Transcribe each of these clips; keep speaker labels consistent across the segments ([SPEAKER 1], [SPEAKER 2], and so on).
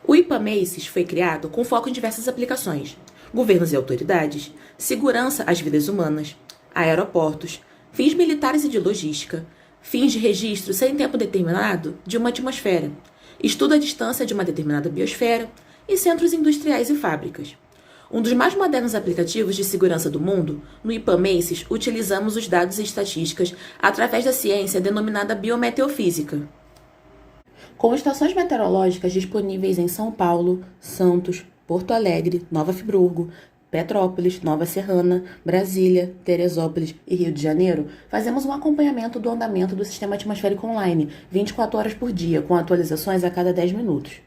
[SPEAKER 1] O IPAMEICES foi criado com foco em diversas aplicações: governos e autoridades, segurança às vidas humanas, aeroportos, fins militares e de logística, fins de registro sem tempo determinado de uma atmosfera, estudo à distância de uma determinada biosfera e centros industriais e fábricas. Um dos mais modernos aplicativos de segurança do mundo, no IPAMEICES utilizamos os dados e estatísticas através da ciência denominada biometeofísica. Com estações meteorológicas disponíveis em São Paulo, Santos, Porto Alegre, Nova Friburgo, Petrópolis, Nova Serrana, Brasília, Teresópolis e Rio de Janeiro, fazemos um acompanhamento do andamento do sistema atmosférico online 24 horas por dia, com atualizações a cada 10 minutos.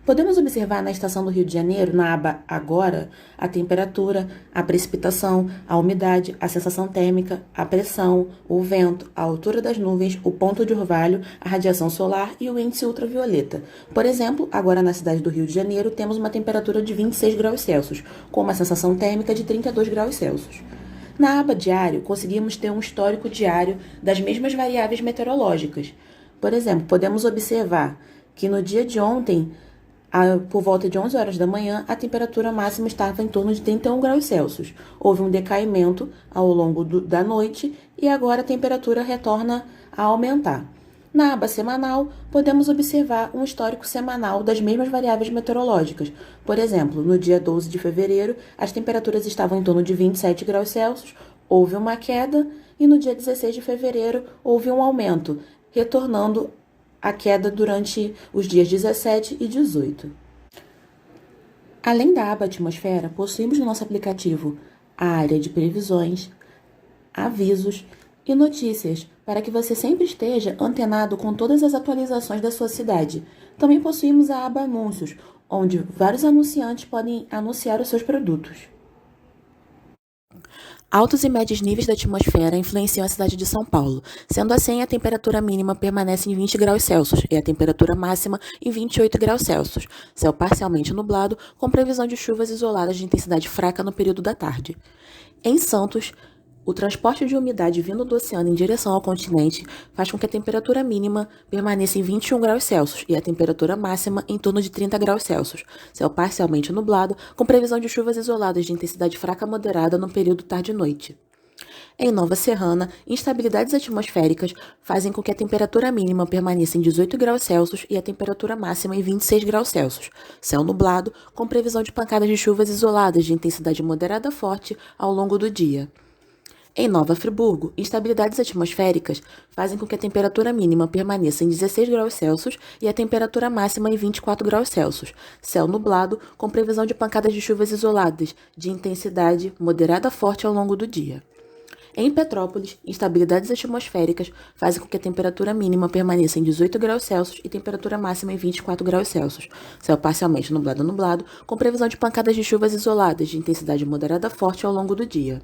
[SPEAKER 1] Podemos observar na estação do Rio de Janeiro, na aba Agora, a temperatura, a precipitação, a umidade, a sensação térmica, a pressão, o vento, a altura das nuvens, o ponto de orvalho, a radiação solar e o índice ultravioleta. Por exemplo, agora na cidade do Rio de Janeiro temos uma temperatura de 26 graus Celsius, com uma sensação térmica de 32 graus Celsius. Na aba Diário, conseguimos ter um histórico diário das mesmas variáveis meteorológicas. Por exemplo, podemos observar que no dia de ontem, por volta de 11 horas da manhã, a temperatura máxima estava em torno de 31 graus Celsius. Houve um decaimento ao longo da noite e agora a temperatura retorna a aumentar. Na aba semanal, podemos observar um histórico semanal das mesmas variáveis meteorológicas. Por exemplo, no dia 12 de fevereiro, as temperaturas estavam em torno de 27 graus Celsius, houve uma queda, e no dia 16 de fevereiro houve um aumento, retornando a queda durante os dias 17 e 18. Além da aba Atmosfera, possuímos no nosso aplicativo a área de previsões, avisos e notícias, para que você sempre esteja antenado com todas as atualizações da sua cidade. Também possuímos a aba Anúncios, onde vários anunciantes podem anunciar os seus produtos. Altos e médios níveis da atmosfera influenciam a cidade de São Paulo. Sendo assim, a temperatura mínima permanece em 20 graus Celsius e a temperatura máxima em 28 graus Celsius. Céu parcialmente nublado, com previsão de chuvas isoladas de intensidade fraca no período da tarde. Em Santos, o transporte de umidade vindo do oceano em direção ao continente faz com que a temperatura mínima permaneça em 21 graus Celsius e a temperatura máxima em torno de 30 graus Celsius. Céu parcialmente nublado, com previsão de chuvas isoladas de intensidade fraca a moderada no período tarde e noite. Em Nova Serrana, instabilidades atmosféricas fazem com que a temperatura mínima permaneça em 18 graus Celsius e a temperatura máxima em 26 graus Celsius. Céu nublado, com previsão de pancadas de chuvas isoladas de intensidade moderada a forte ao longo do dia. Em Nova Friburgo, instabilidades atmosféricas fazem com que a temperatura mínima permaneça em 16 graus Celsius e a temperatura máxima em 24 graus Celsius. Céu nublado, com previsão de pancadas de chuvas isoladas, de intensidade moderada a forte ao longo do dia. Em Petrópolis, instabilidades atmosféricas fazem com que a temperatura mínima permaneça em 18 graus Celsius e temperatura máxima em 24 graus Celsius. Céu parcialmente nublado, com previsão de pancadas de chuvas isoladas, de intensidade moderada a forte ao longo do dia.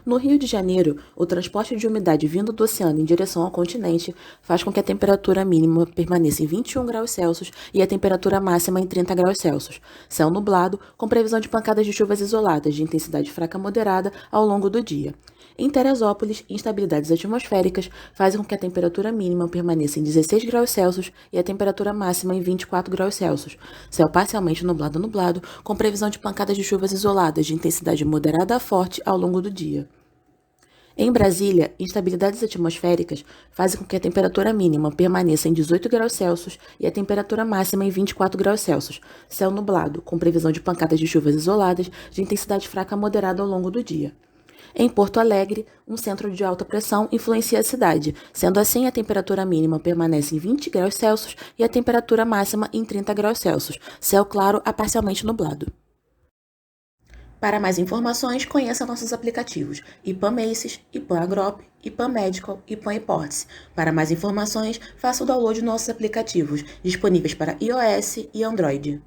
[SPEAKER 1] No Rio de Janeiro, o transporte de umidade vindo do oceano em direção ao continente faz com que a temperatura mínima permaneça em 21 graus Celsius e a temperatura máxima em 30 graus Celsius. Céu nublado, com previsão de pancadas de chuvas isoladas de intensidade fraca a moderada ao longo do dia. Em Teresópolis, instabilidades atmosféricas fazem com que a temperatura mínima permaneça em 16 graus Celsius e a temperatura máxima em 24 graus Celsius. Céu parcialmente nublado, com previsão de pancadas de chuvas isoladas de intensidade moderada a forte ao longo do dia. Em Brasília, instabilidades atmosféricas fazem com que a temperatura mínima permaneça em 18 graus Celsius e a temperatura máxima em 24 graus Celsius. Céu nublado, com previsão de pancadas de chuvas isoladas de intensidade fraca a moderada ao longo do dia. Em Porto Alegre, um centro de alta pressão influencia a cidade. Sendo assim, a temperatura mínima permanece em 20 graus Celsius e a temperatura máxima em 30 graus Celsius. Céu claro a parcialmente nublado. Para mais informações, conheça nossos aplicativos IPAMEICES, IPAMAGROP, IPAMEDICAL e IPAMHIPOTHESE. Para mais informações, faça o download de nossos aplicativos, disponíveis para iOS e Android.